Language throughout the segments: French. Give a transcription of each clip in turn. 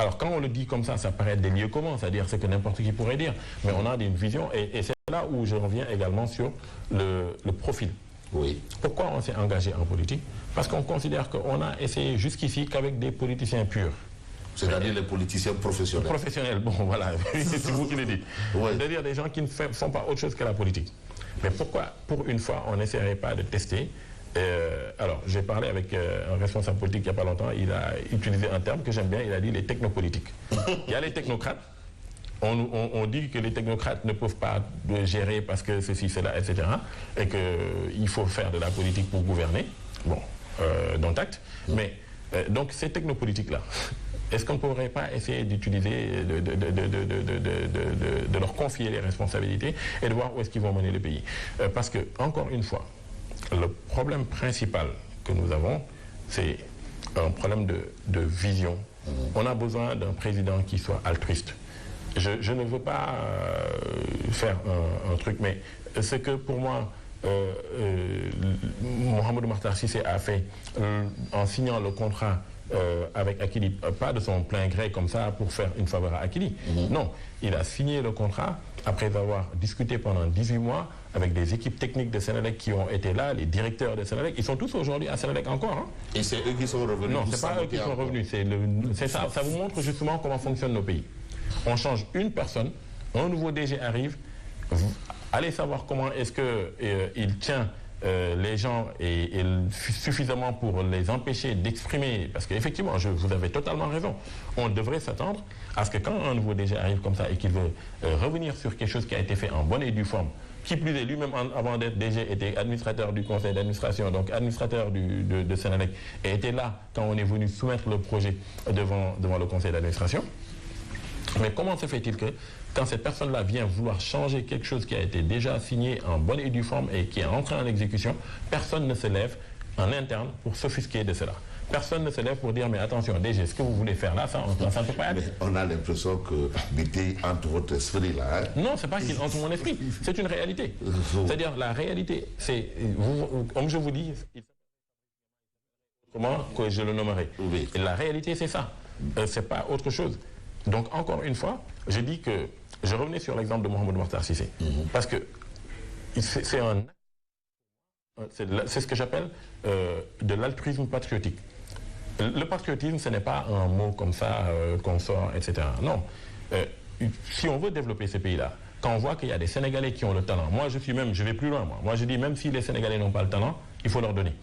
Alors quand on le dit comme ça paraît des lieux communs, c'est-à-dire ce que n'importe qui pourrait dire. Mais on a une vision, et c'est là où je reviens également sur le profil. Oui. Pourquoi on s'est engagé en politique? Parce qu'on considère qu'on a essayé jusqu'ici qu'avec des politiciens purs. C'est-à-dire les politiciens professionnels. Professionnels, bon voilà, c'est vous qui le dites. Ouais. C'est-à-dire des gens qui ne font pas autre chose que la politique. Mais pourquoi, pour une fois, on n'essaierait pas de tester? Alors, j'ai parlé avec un responsable politique il n'y a pas longtemps, il a utilisé un terme que j'aime bien, il a dit les technopolitiques. Il y a les technocrates. On dit que les technocrates ne peuvent pas gérer parce que ceci, cela, etc. Et qu'il faut faire de la politique pour gouverner. Bon, dont acte. Mais, donc, ces technopolitiques-là, est-ce qu'on ne pourrait pas essayer d'utiliser, de leur confier les responsabilités et de voir où est-ce qu'ils vont mener le pays? Parce que, encore une fois, le problème principal que nous avons, c'est un problème de vision. On a besoin d'un président qui soit altruiste. Je ne veux pas faire un truc, mais ce que pour moi, Mohamed Makhtar Cissé a fait en signant le contrat avec Akili, pas de son plein gré comme ça pour faire une faveur à Akili. Non, il a signé le contrat après avoir discuté pendant 18 mois avec des équipes techniques de Sénélec qui ont été là, les directeurs de Sénélec. Ils sont tous aujourd'hui à Sénélec encore. Hein. Et c'est eux qui sont revenus? Non, c'est pas eux qui sont revenus. C'est ça. Ça vous montre justement comment fonctionnent nos pays. On change une personne, un nouveau DG arrive, allez savoir comment est-ce qu'il tient les gens et suffisamment pour les empêcher d'exprimer, parce qu'effectivement, vous avez totalement raison, on devrait s'attendre à ce que quand un nouveau DG arrive comme ça et qu'il veut revenir sur quelque chose qui a été fait en bonne et due forme, qui plus est lui-même avant d'être DG était administrateur du conseil d'administration, donc administrateur de Sénélec, et était là quand on est venu soumettre le projet devant le conseil d'administration. Mais comment se fait-il que quand cette personne-là vient vouloir changer quelque chose qui a été déjà signé en bonne et due forme et qui est entré en exécution, personne ne se lève en interne pour s'offusquer de cela. Personne ne se lève pour dire, mais attention, DG, ce que vous voulez faire là, ça ne peut pas être. Mais on a l'impression que Biti entre votre esprit là. Hein? Non, c'est pas qu'il entre mon esprit, c'est une réalité. C'est-à-dire, la réalité, c'est, comme je vous dis, comment que je le nommerai. Oui. Et la réalité, c'est ça. C'est pas autre chose. Donc, encore une fois, je dis que je revenais sur l'exemple de Mohamed Makhtar Cissé. Parce que c'est ce que j'appelle de l'altruisme patriotique. Le patriotisme, ce n'est pas un mot comme ça qu'on sort, etc. Non. Si on veut développer ces pays-là, quand on voit qu'il y a des Sénégalais qui ont le talent, moi je vais plus loin. Moi je dis, même si les Sénégalais n'ont pas le talent, il faut leur donner.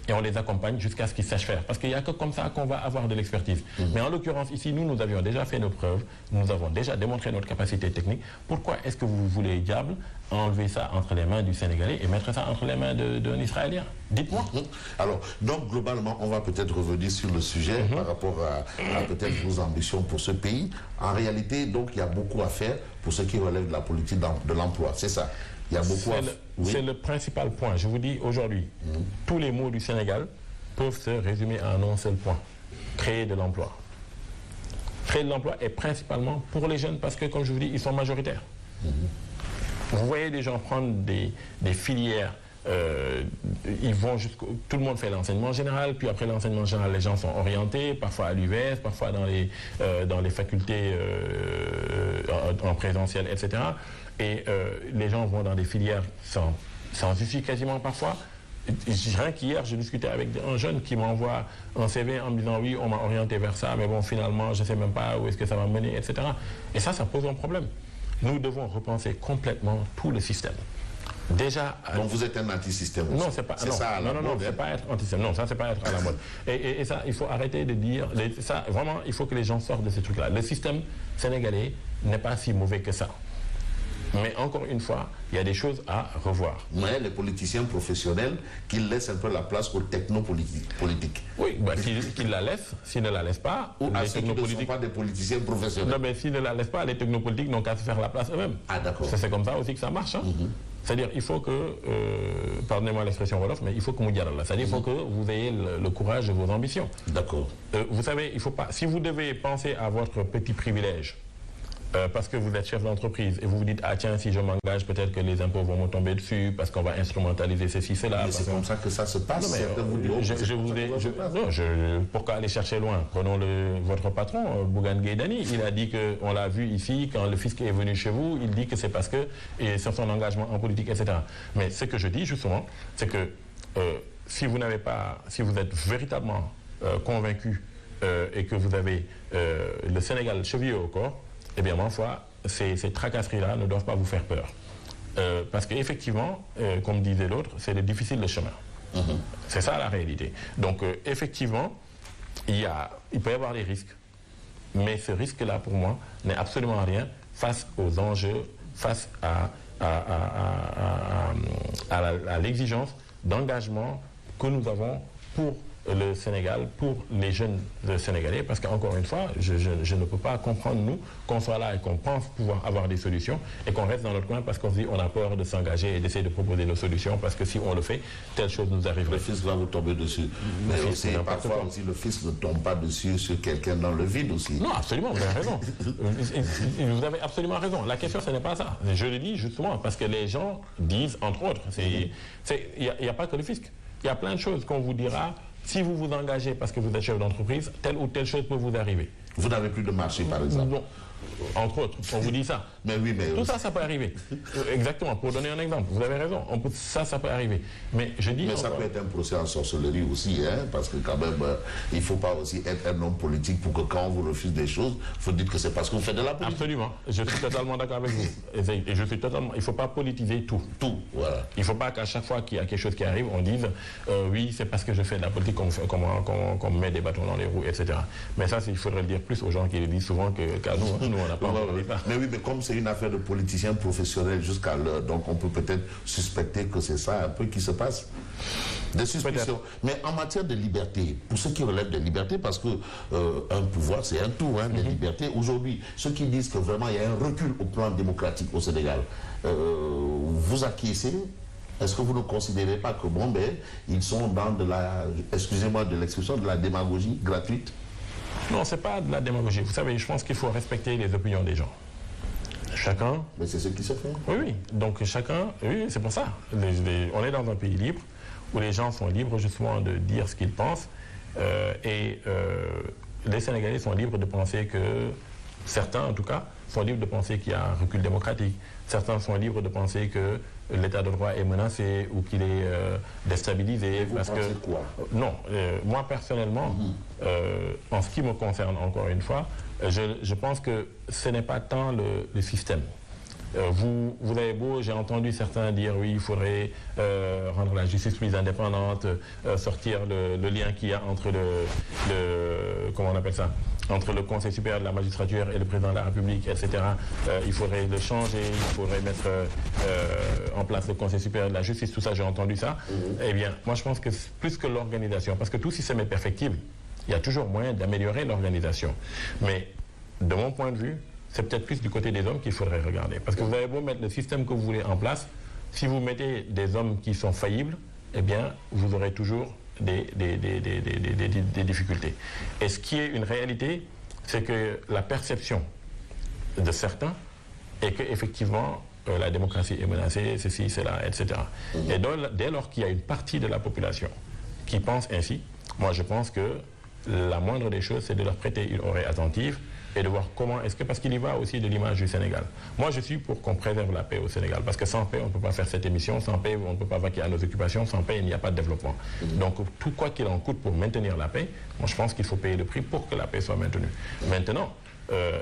Et on les accompagne jusqu'à ce qu'ils sachent faire. Parce qu'il n'y a que comme ça qu'on va avoir de l'expertise. Mais en l'occurrence, ici, nous avions déjà fait nos preuves, nous avons déjà démontré notre capacité technique. Pourquoi est-ce que vous voulez, diable, enlever ça entre les mains du Sénégalais et mettre ça entre les mains d'un Israélien? Dites-moi. Alors, donc, globalement, on va peut-être revenir sur le sujet par rapport à peut-être vos ambitions pour ce pays. En réalité, donc, il y a beaucoup à faire pour ce qui relève de la politique de l'emploi. C'est ça. Il y a beaucoup C'est le principal point. Je vous dis aujourd'hui, tous les mots du Sénégal peuvent se résumer en un seul point. Créer de l'emploi. Créer de l'emploi est principalement pour les jeunes parce que, comme je vous dis, ils sont majoritaires. Vous voyez des gens prendre des filières, ils vont tout le monde fait l'enseignement général, puis après l'enseignement général, les gens sont orientés, parfois à l'UVS, parfois dans les facultés en présentiel, etc. Et les gens vont dans des filières sans issue quasiment parfois. Rien qu'hier, je discutais avec un jeune qui m'envoie un CV en me disant oui, on m'a orienté vers ça, mais bon, finalement, je ne sais même pas où est-ce que ça va mener, etc. Et ça pose un problème. Nous devons repenser complètement tout le système. Déjà. Donc vous êtes un anti-système. Non, c'est pas. Non, c'est pas être anti-système. Non, ça c'est pas être à la mode. Et ça, il faut arrêter de dire. Ça, vraiment, il faut que les gens sortent de ces trucs-là. Le système sénégalais n'est pas si mauvais que ça. Mais encore une fois, il y a des choses à revoir. Mais les politiciens professionnels, qu'ils laissent un peu la place aux technopolitiques. Oui, bah, qu'ils la laissent. S'ils ne la laissent pas, ou à ceux qui ne sont pas des politiciens professionnels. Non, mais s'ils ne la laissent pas, les technopolitiques n'ont qu'à se faire la place eux-mêmes. Ah, d'accord. C'est comme ça aussi que ça marche. Hein. C'est-à-dire, il faut que, pardonnez-moi l'expression wolof, mais il faut que c'est-à-dire, il faut que vous ayez le courage de vos ambitions. D'accord. Vous savez, il faut pas. Si vous devez penser à votre petit privilège, parce que vous êtes chef d'entreprise et vous vous dites, ah tiens, si je m'engage, peut-être que les impôts vont me tomber dessus, parce qu'on va instrumentaliser ceci, cela. Mais c'est comme ça que ça se passe. Non, pourquoi aller chercher loin? Prenons votre patron, Bougane Gueye Dany. Il a dit qu'on l'a vu ici, quand le fisc est venu chez vous, il dit que c'est parce que c'est son engagement en politique, etc. Mais ce que je dis justement, c'est que si vous êtes véritablement convaincu et que vous avez le Sénégal chevillé au corps, eh bien, ma foi, ces tracasseries-là ne doivent pas vous faire peur. Parce qu'effectivement, comme disait l'autre, c'est difficile le chemin. C'est ça la réalité. Donc, effectivement, il peut y avoir des risques. Mais ce risque-là, pour moi, n'est absolument rien face aux enjeux, face à l'exigence d'engagement que nous avons pour le Sénégal, pour les jeunes Sénégalais, parce qu'encore une fois, je ne peux pas comprendre, nous, qu'on soit là et qu'on pense pouvoir avoir des solutions et qu'on reste dans notre coin parce qu'on se dit on a peur de s'engager et d'essayer de proposer nos solutions parce que si on le fait, telle chose nous arriverait. Le fisc va vous tomber dessus. Mais aussi, parfois aussi, le fisc ne tombe pas dessus sur quelqu'un dans le vide aussi. Non, absolument, vous avez raison. Vous avez absolument raison. La question, ce n'est pas ça. Je le dis justement parce que les gens disent, entre autres, il n'y a pas que le fisc. Il y a plein de choses qu'on vous dira. Si vous vous engagez parce que vous êtes chef d'entreprise, telle ou telle chose peut vous arriver. Vous n'avez plus de marché, par exemple. Non. Entre autres, on vous dit ça. Mais oui, mais tout ça, ça peut arriver. Exactement, pour donner un exemple. Vous avez raison, ça peut arriver. Mais je dis. Mais ça peut être un procès en sorcellerie aussi, hein, parce que quand même, il ne faut pas aussi être un homme politique pour que quand on vous refuse des choses, il faut dire que c'est parce que vous faites de la politique. Absolument, je suis totalement d'accord avec vous. Et je suis totalement. Il ne faut pas politiser tout. Tout, voilà. Il ne faut pas qu'à chaque fois qu'il y a quelque chose qui arrive, on dise oui, c'est parce que je fais de la politique qu'on met des bâtons dans les roues, etc. Mais ça, il faudrait le dire plus aux gens qui le disent souvent qu'à nous. Nous, on n'a pas. Mais oui, mais comme c'est une affaire de politiciens professionnels jusqu'à l'heure, donc on peut peut-être suspecter que c'est ça un peu qui se passe. Des suspicions. Mais en matière de liberté, pour ceux qui relèvent des libertés, parce que un pouvoir, c'est un tout, hein, des libertés. Aujourd'hui, ceux qui disent que vraiment il y a un recul au plan démocratique au Sénégal, vous acquiescez? Est-ce que vous ne considérez pas que, bon, ben, ils sont dans de la, excusez-moi de l'expression, de la démagogie gratuite? Non, ce n'est pas de la démagogie. Vous savez, je pense qu'il faut respecter les opinions des gens. Chacun... Mais c'est ce qui se fait. Oui, oui. Donc chacun... Oui, c'est pour ça. On est dans un pays libre où les gens sont libres justement de dire ce qu'ils pensent. Les Sénégalais sont libres de penser que... Certains, en tout cas, sont libres de penser qu'il y a un recul démocratique. Certains sont libres de penser que l'état de droit est menacé ou qu'il est déstabilisé. Et vous pensez quoi? Non, moi personnellement, en ce qui me concerne encore une fois, je pense que ce n'est pas tant le système. Vous avez beau, j'ai entendu certains dire oui, il faudrait rendre la justice plus indépendante, sortir le lien qu'il y a entre comment on appelle ça, entre le Conseil supérieur de la magistrature et le président de la République, etc. Il faudrait le changer, il faudrait mettre en place le Conseil supérieur de la justice, tout ça, j'ai entendu ça. Eh bien, moi je pense que plus que l'organisation, parce que tout système est perfectible, il y a toujours moyen d'améliorer l'organisation. Mais de mon point de vue, c'est peut-être plus du côté des hommes qu'il faudrait regarder. Parce que vous avez beau mettre le système que vous voulez en place, si vous mettez des hommes qui sont faillibles, eh bien, vous aurez toujours des difficultés. Et ce qui est une réalité, c'est que la perception de certains est qu'effectivement, la démocratie est menacée, ceci, cela, etc. Et dès lors qu'il y a une partie de la population qui pense ainsi, moi je pense que la moindre des choses, c'est de leur prêter une oreille attentive et de voir comment est-ce que, parce qu'il y va aussi de l'image du Sénégal. Moi, je suis pour qu'on préserve la paix au Sénégal, parce que sans paix, on ne peut pas faire cette émission, sans paix, on ne peut pas vaquer à nos occupations, sans paix, il n'y a pas de développement. Donc, tout quoi qu'il en coûte pour maintenir la paix, moi, je pense qu'il faut payer le prix pour que la paix soit maintenue. Maintenant,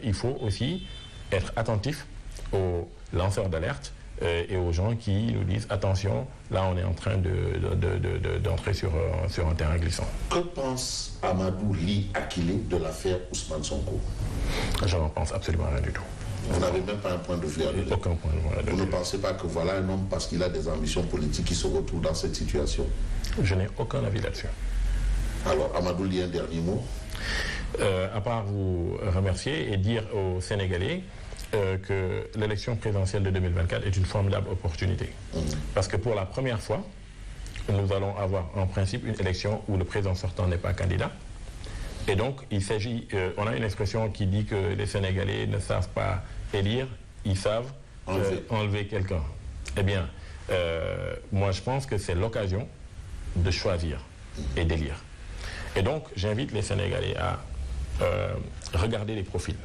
il faut aussi être attentif aux lanceurs d'alerte et aux gens qui nous disent attention, là on est en train d'entrer sur un terrain glissant. Que pense Amadou Ly Akile de l'affaire Ousmane Sonko? Je n'en pense absolument rien du tout. Vous n'avez même pas un point de vue à donner? Aucun point de vue à donner. Vous ne pensez pas que voilà un homme, parce qu'il a des ambitions politiques, qui se retrouve dans cette situation? Je n'ai aucun avis là-dessus. Alors, Amadou Ly, un dernier mot? À part vous remercier et dire aux Sénégalais que l'élection présidentielle de 2024 est une formidable opportunité. Parce que pour la première fois, nous allons avoir en principe une élection où le président sortant n'est pas candidat Et donc, il s'agit, on a une expression qui dit que les Sénégalais ne savent pas élire, ils savent enlever quelqu'un. Eh bien, moi je pense que c'est l'occasion de choisir et d'élire. Et donc, j'invite les Sénégalais à regarder les profils.